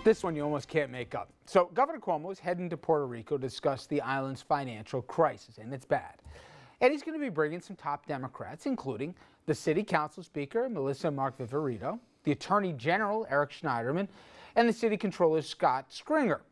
This one you almost can't make up. So Governor Cuomo is heading to Puerto Rico to discuss the island's financial crisis, and it's bad. And he's going to be bringing some top Democrats, including the City Council Speaker, Melissa Mark Viverito, the Attorney General, Eric Schneiderman, and the City Controller, Scott Stringer.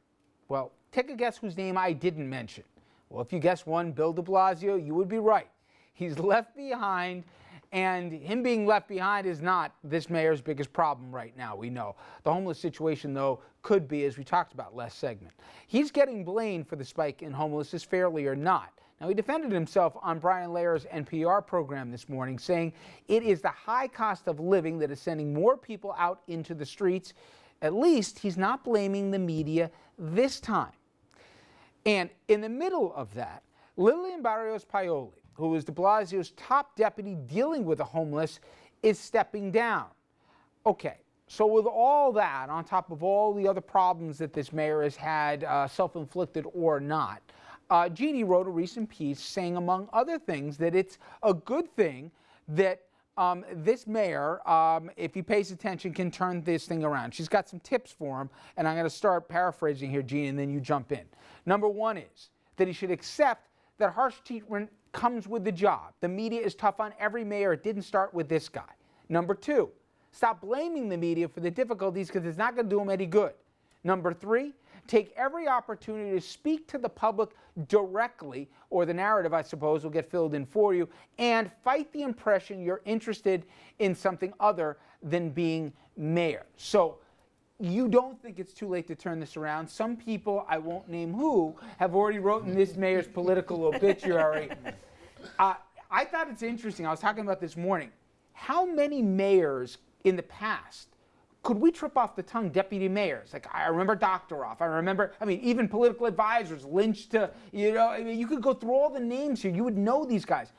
Well, take a guess whose name I didn't mention. Well, if you guessed one, Bill De Blasio, you would be right. He's left behind, and him being left behind is not this mayor's biggest problem right now, we know. The homeless situation, though, could be, as we talked about last segment. He's getting blamed for the spike in homelessness, fairly or not. Now, he defended himself on Brian Lehrer's NPR program this morning, saying it is the high cost of living that is sending more people out into the streets. At least he's not blaming the media this time. And in the middle of that, Lillian Barrios Paoli, who is de Blasio's top deputy dealing with the homeless, is stepping down. Okay, so with all that, on top of all the other problems that this mayor has had, self-inflicted or not, Jeannie wrote a recent piece saying, among other things, that it's a good thing that this mayor, if he pays attention, can turn this thing around. She's got some tips for him, and I'm going to start paraphrasing here, Jeannie, and then you jump in. Number one is that he should accept that harsh treatment comes with the job. The media is tough on every mayor. It didn't start with this guy. Number two, stop blaming the media for the difficulties because it's not going to do them any good. Number three, take every opportunity to speak to the public directly, or the narrative, I suppose, will get filled in for you, and fight the impression you're interested in something other than being mayor. So you don't think it's too late to turn this around. Some people, I won't name who, have already written this mayor's political obituary. I thought it's interesting. I was talking about this morning. How many mayors in the past could we trip off the tongue deputy mayors? Like, I remember Doctoroff. Even political advisors, Lynch to, you could go through all the names here. You would know these guys.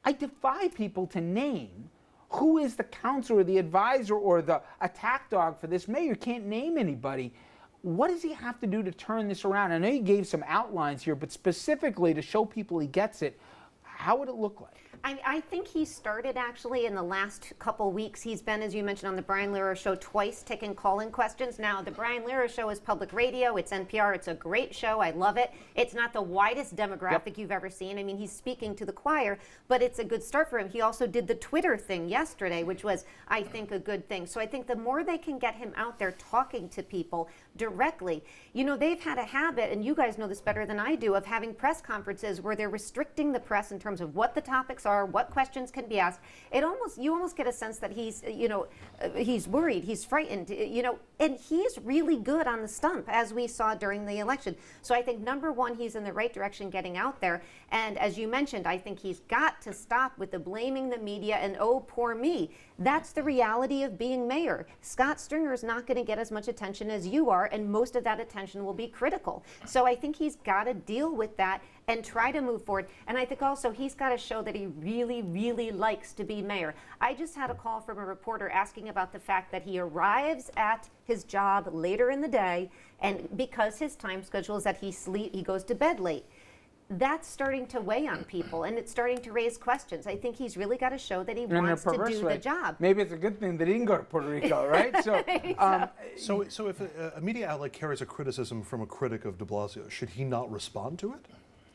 I defy people to name who is the counselor, the advisor, or the attack dog for this mayor. You can't name anybody. What does he have to do to turn this around? I know you gave some outlines here, but specifically to show people he gets it, how would it look like? I think he started actually in the last couple weeks. He's been, as you mentioned, on the Brian Lehrer Show twice, taking call-in questions. Now, the Brian Lehrer Show is public radio. It's NPR. It's a great show. I love it. It's not the widest demographic you've ever seen. I mean, he's speaking to the choir, but it's a good start for him. He also did the Twitter thing yesterday, which was, I think, a good thing. So I think the more they can get him out there talking to people directly, they've had a habit, and you guys know this better than I do, of having press conferences where they're restricting the press in terms of what the topics are, what questions can be asked. You almost get a sense that he's worried, he's frightened, and he's really good on the stump, as we saw during the election. So I think, number one, he's in the right direction getting out there. And as you mentioned, I think he's got to stop with the blaming the media and, oh, poor me. That's the reality of being mayor. Scott Stringer is not going to get as much attention as you are, and most of that attention will be critical. So I think he's got to deal with that and try to move forward. And I think also he's got to show that he really, really likes to be mayor. I just had a call from a reporter asking about the fact that he arrives at his job later in the day, and because his time schedule is that he goes to bed late. That's starting to weigh on people, and it's starting to raise questions. I think he's really got to show that he wants to do the job. Maybe it's a good thing that he didn't go to Puerto Rico, right? So if a media outlet carries a criticism from a critic of de Blasio, should he not respond to it?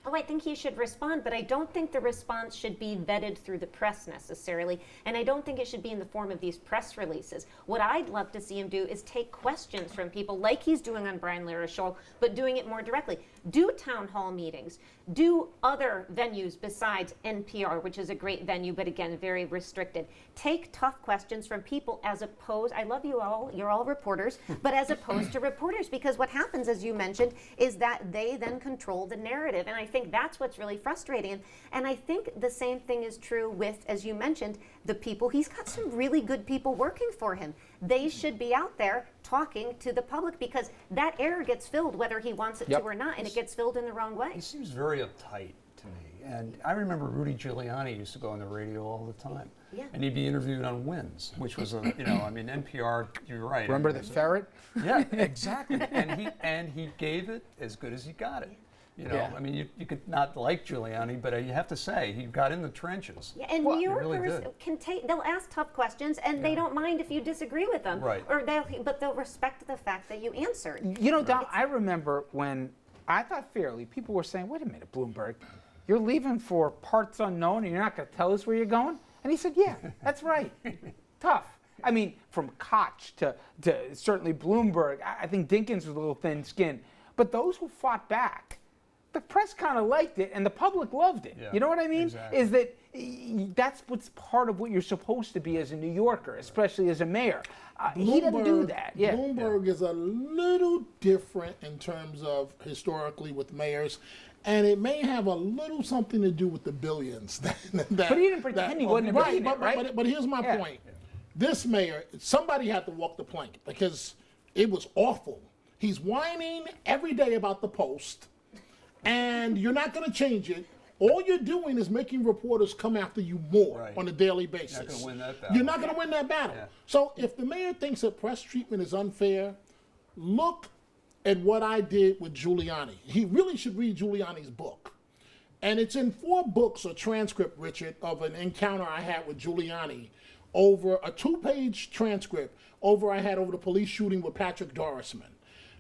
Oh, I think he should respond, but I don't think the response should be vetted through the press necessarily, and I don't think it should be in the form of these press releases. What I'd love to see him do is take questions from people like he's doing on Brian Lehrer's show, but doing it more directly. Do town hall meetings. Do other venues besides NPR, which is a great venue, but again, very restricted. Take tough questions from people as opposed, I love you all, you're all reporters, but as opposed to reporters, because what happens, as you mentioned, is that they then control the narrative, and I think that's what's really frustrating. And I think the same thing is true with, as you mentioned, the people. He's got some really good people working for him. They should be out there talking to the public, because that air gets filled whether he wants it to or not, and it gets filled in the wrong way. He seems very uptight to me. And I remember Rudy Giuliani used to go on the radio all the time. Yeah. And he'd be interviewed on Wins, which was NPR, you're right. Remember the ferret? Yeah, exactly. And he gave it as good as he got it. You know, Yeah. I mean, you could not like Giuliani, but you have to say he got in the trenches. Yeah, and Well, New he really Yorkers did. can take, they'll ask tough questions and they don't mind if you disagree with them. Right. But they'll respect the fact that you answered. You know, Don, I remember when I thought fairly, people were saying, wait a minute, Bloomberg, you're leaving for parts unknown and you're not going to tell us where you're going? And he said, yeah, that's right. Tough. I mean, from Koch to certainly Bloomberg, I think Dinkins was a little thin-skinned. But those who fought back, the press kind of liked it and the public loved it. Yeah, You know what I mean? exactly. Is that that's what's part of what you're supposed to be as a New Yorker, especially as a mayor. He didn't do that. Yeah. Bloomberg is a little different in terms of historically with mayors, and it may have a little something to do with the billions. But he didn't pretend he wasn't a billionaire, right? But here's my Yeah. point. This mayor, somebody had to walk the plank because it was awful. He's whining every day about the Post, and you're not going to change it. All you're doing is making reporters come after you more Right. on a daily basis. You're not gonna win that battle. You're not going to win that battle. Yeah. So if the mayor thinks that press treatment is unfair, look at what I did with Giuliani. He really should read Giuliani's book. And it's in 4 books, a transcript, Richard, of an encounter I had with Giuliani over a 2-page transcript I had over the police shooting with Patrick Dorisman.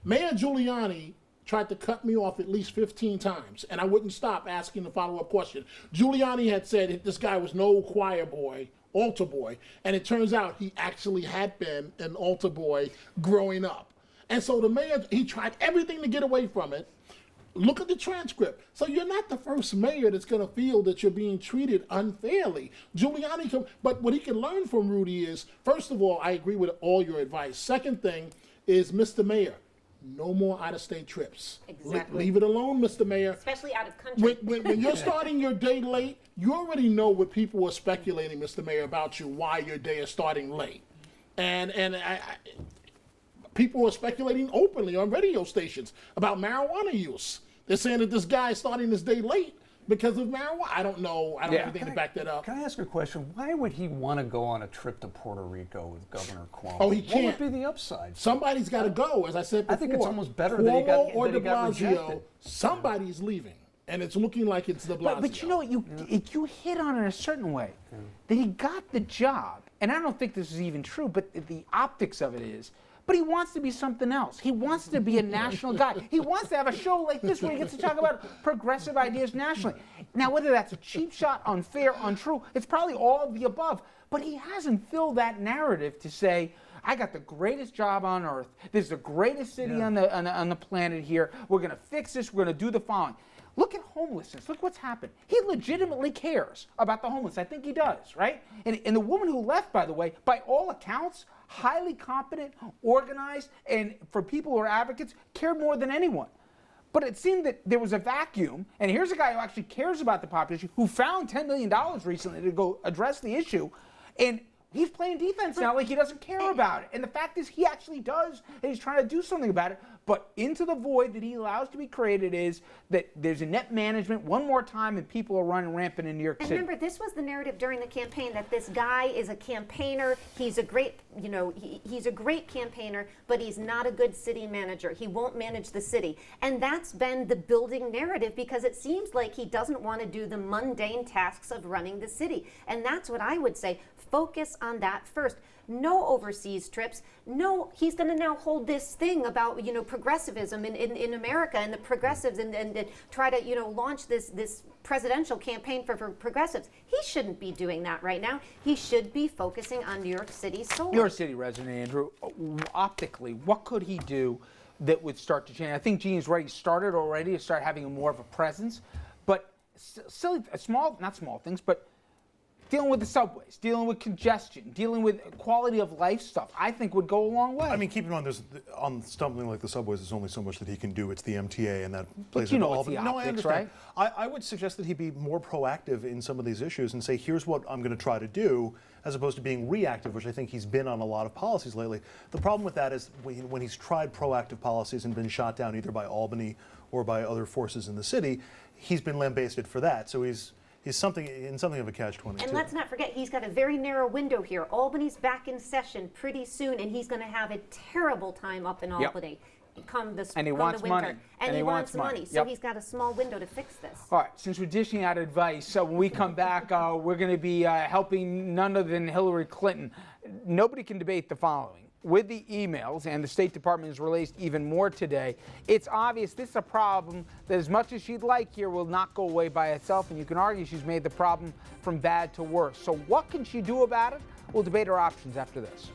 Mayor Giuliani tried to cut me off at least 15 times, and I wouldn't stop asking the follow-up question. Giuliani had said this guy was no choir boy, altar boy, and it turns out he actually had been an altar boy growing up. And so the mayor, he tried everything to get away from it. Look at the transcript. So you're not the first mayor that's going to feel that you're being treated unfairly. Giuliani, but what he can learn from Rudy is, first of all, I agree with all your advice. Second thing is, Mr. Mayor, no more out-of-state trips. Exactly. Leave it alone, Mr. Mayor. Especially out of country. When you're starting your day late, you already know what people are speculating, Mr. Mayor, about you, why your day is starting late. People are speculating openly on radio stations about marijuana use. They're saying that this guy is starting his day late because of marijuana. I don't know. I don't have anything to back that up. Can I ask a question? Why would he want to go on a trip to Puerto Rico with Governor Cuomo? Oh, he What can't. would be the upside? Somebody's got to go, as I said before. I think it's almost better that he got- Cuomo or that he De got Blasio, rejected. somebody's leaving. And it's looking like it's De Blasio. But you know what? You hit on it a certain way. That he got the job, and I don't think this is even true, but the optics of it is, but he wants to be something else. He wants to be a national guy. He wants to have a show like this where he gets to talk about progressive ideas nationally. Now, whether that's a cheap shot, unfair, untrue, it's probably all of the above. But he hasn't filled that narrative to say, I got the greatest job on earth. This is the greatest city on the planet here. We're going to fix this. We're going to do the following. Look at homelessness. Look what's happened. He legitimately cares about the homeless. I think he does, right? And the woman who left, by the way, by all accounts, highly competent, organized, and for people who are advocates, cared more than anyone. But it seemed that there was a vacuum, and here's a guy who actually cares about the population, who found $10 million recently to go address the issue, and he's playing defense now like he doesn't care about it. And the fact is he actually does, and he's trying to do something about it. But into the void that he allows to be created is that there's a net management one more time and people are running rampant in New York And City. remember, this was the narrative during the campaign, that this guy is a campaigner. He's a great, he's a great campaigner, but he's not a good city manager. He won't manage the city. And that's been the building narrative, because it seems like he doesn't want to do the mundane tasks of running the city. And that's what I would say. Focus on that first. No overseas trips. No, he's going to now hold this thing about, progressivism in America, and the progressives, and try to, launch this presidential campaign for progressives. He shouldn't be doing that right now. He should be focusing on New York City solely. New York City resident, Andrew, optically, what could he do that would start to change? I think Gene's right. He started already to start having more of a presence. But silly, not small things, but dealing with the subways, dealing with congestion, dealing with quality of life stuff, I think would go a long way. I mean, keep in mind, on something like the subways, there's only so much that he can do. It's the MTA, and that plays you into know all it's of it. the No, I optics, understand. I would suggest that he be more proactive in some of these issues and say, here's what I'm going to try to do, as opposed to being reactive, which I think he's been on a lot of policies lately. The problem with that is when he's tried proactive policies and been shot down either by Albany or by other forces in the city, he's been lambasted for that. So he's something of a catch-22. And let's not forget, he's got a very narrow window here. Albany's back in session pretty soon, and he's going to have a terrible time up in Albany. come this And he come wants the winter. money. And he wants money. So Yep. he's got a small window to fix this. All right, since we're dishing out advice, so when we come back, we're going to be helping none other than Hillary Clinton. Nobody can debate the following. With the emails, and the State Department has released even more today, it's obvious this is a problem that, as much as she'd like here, will not go away by itself, and you can argue she's made the problem from bad to worse. So what can she do about it? We'll debate our options after this.